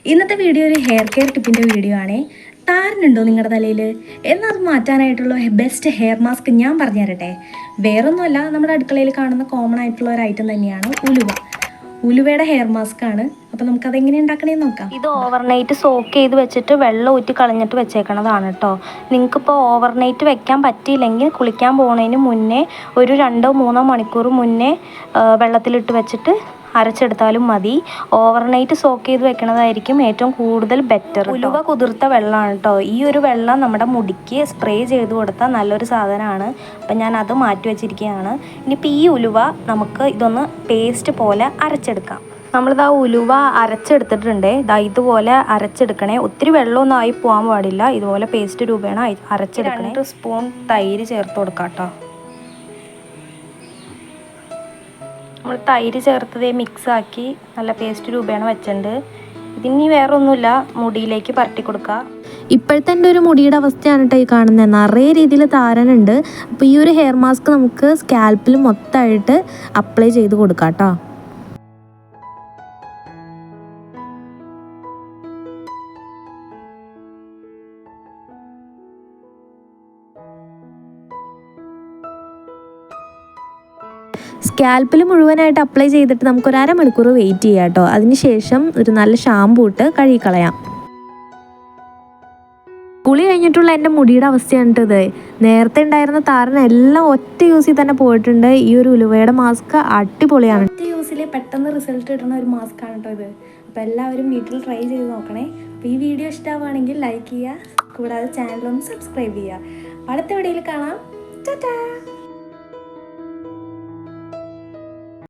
ഇന്നത്തെ വീഡിയോ ഒരു hair care ടിപ്പിൻ്റെ video ആണേ. താരനുണ്ടോ നിങ്ങളുടെ തലയിൽ? എന്നാൽ അത് മാറ്റാനായിട്ടുള്ള ബെസ്റ്റ് ഹെയർ മാസ്ക് ഞാൻ പറഞ്ഞു തരട്ടെ. വേറൊന്നുമല്ല, നമ്മുടെ അടുക്കളയിൽ കാണുന്ന കോമൺ ആയിട്ടുള്ള ഒരു ഐറ്റം തന്നെയാണ് ഉലുവ. ഉലുവയുടെ ഹെയർ മാസ്ക് ആണ്. അപ്പോൾ നമുക്കതെങ്ങനെ ഉണ്ടാക്കണേന്ന് നോക്കാം. ഇത് ഓവർനൈറ്റ് സോക്ക് ചെയ്ത് വെച്ചിട്ട് വെള്ളം ഊറ്റി കളഞ്ഞിട്ട് വെച്ചേക്കണതാണ് കേട്ടോ. നിങ്ങൾക്കിപ്പോൾ ഓവർനൈറ്റ് വെക്കാൻ പറ്റിയില്ലെങ്കിൽ കുളിക്കാൻ പോകുന്നതിന് മുന്നേ ഒരു 2-3 മണിക്കൂർ മുന്നേ വെള്ളത്തിലിട്ട് വെച്ചിട്ട് അരച്ചെടുത്താലും മതി. ഓവർനൈറ്റ് സോക്ക് ചെയ്ത് വെക്കണതായിരിക്കും ഏറ്റവും കൂടുതൽ ബെറ്റർ. ഉലുവ കുതിർത്ത വെള്ളമാണ് കേട്ടോ. ഈ ഒരു വെള്ളം നമ്മുടെ മുടിക്ക് സ്പ്രേ ചെയ്ത് കൊടുത്താൽ നല്ലൊരു സാധനമാണ്. അപ്പം ഞാൻ അത് മാറ്റി വെച്ചിരിക്കുകയാണ്. ഇനിയിപ്പോൾ ഈ ഉലുവ നമുക്ക് ഇതൊന്ന് പേസ്റ്റ് പോലെ അരച്ചെടുക്കാം. നമ്മളിതാ ഉലുവ അരച്ചെടുത്തിട്ടുണ്ട്. ഇതുപോലെ അരച്ചെടുക്കണേ. ഒത്തിരി വെള്ളമൊന്നും ആയി പോകാൻ പാടില്ല. ഇതുപോലെ പേസ്റ്റ് രൂപേണ അരച്ചെടുക്കണേ. 2 സ്പൂൺ തൈര് ചേർത്ത് കൊടുക്കാം കേട്ടോ. നമ്മൾ തൈര് ചേർത്തത് മിക്സാക്കി നല്ല പേസ്റ്റ് രൂപേണ വെച്ചിട്ടുണ്ട്. ഇതിനി വേറെ ഒന്നുമില്ല, മുടിയിലേക്ക് പരട്ടി കൊടുക്കുക. ഇപ്പോഴത്തെ എൻ്റെ ഒരു മുടിയുടെ അവസ്ഥയാണ് കേട്ടോ ഈ കാണുന്നത്. നിറയെ രീതിയിൽ താരനുണ്ട്. അപ്പോൾ ഈ ഒരു ഹെയർ മാസ്ക് നമുക്ക് സ്കാൽപ്പിൽ മൊത്തമായിട്ട് അപ്ലൈ ചെയ്ത് കൊടുക്കാം കേട്ടോ. സ്കാൽപ്പിൽ മുഴുവനായിട്ട് അപ്ലൈ ചെയ്തിട്ട് നമുക്കൊരു അരമണിക്കൂർ വെയിറ്റ് ചെയ്യാം കേട്ടോ. അതിനുശേഷം ഒരു നല്ല ഷാമ്പൂ ഇട്ട് കഴുകിക്കളയാം. കുളി കഴിഞ്ഞിട്ടുള്ള എൻ്റെ മുടിയുടെ അവസ്ഥയാണ് ഇത്. നേരത്തെ ഉണ്ടായിരുന്ന താരനെല്ലാം ഒറ്റ യൂസിൽ തന്നെ പോയിട്ടുണ്ട്. ഈ ഒരു ഉലുവയുടെ മാസ്ക് അടിപൊളിയാണ്. ഒറ്റ യൂസിൽ പെട്ടെന്ന് റിസൾട്ട് കിട്ടുന്ന ഒരു മാസ്ക് ആണ് കേട്ടോ ഇത്. അപ്പോൾ എല്ലാവരും വീട്ടിൽ ട്രൈ ചെയ്ത് നോക്കണേ. അപ്പോൾ ഈ വീഡിയോ ഇഷ്ടമാവുകയാണെങ്കിൽ ലൈക്ക് ചെയ്യുക, കൂടാതെ ചാനലൊന്ന് സബ്സ്ക്രൈബ് ചെയ്യുക. അടുത്ത വീഡിയോയിൽ കാണാം. ടാറ്റാ.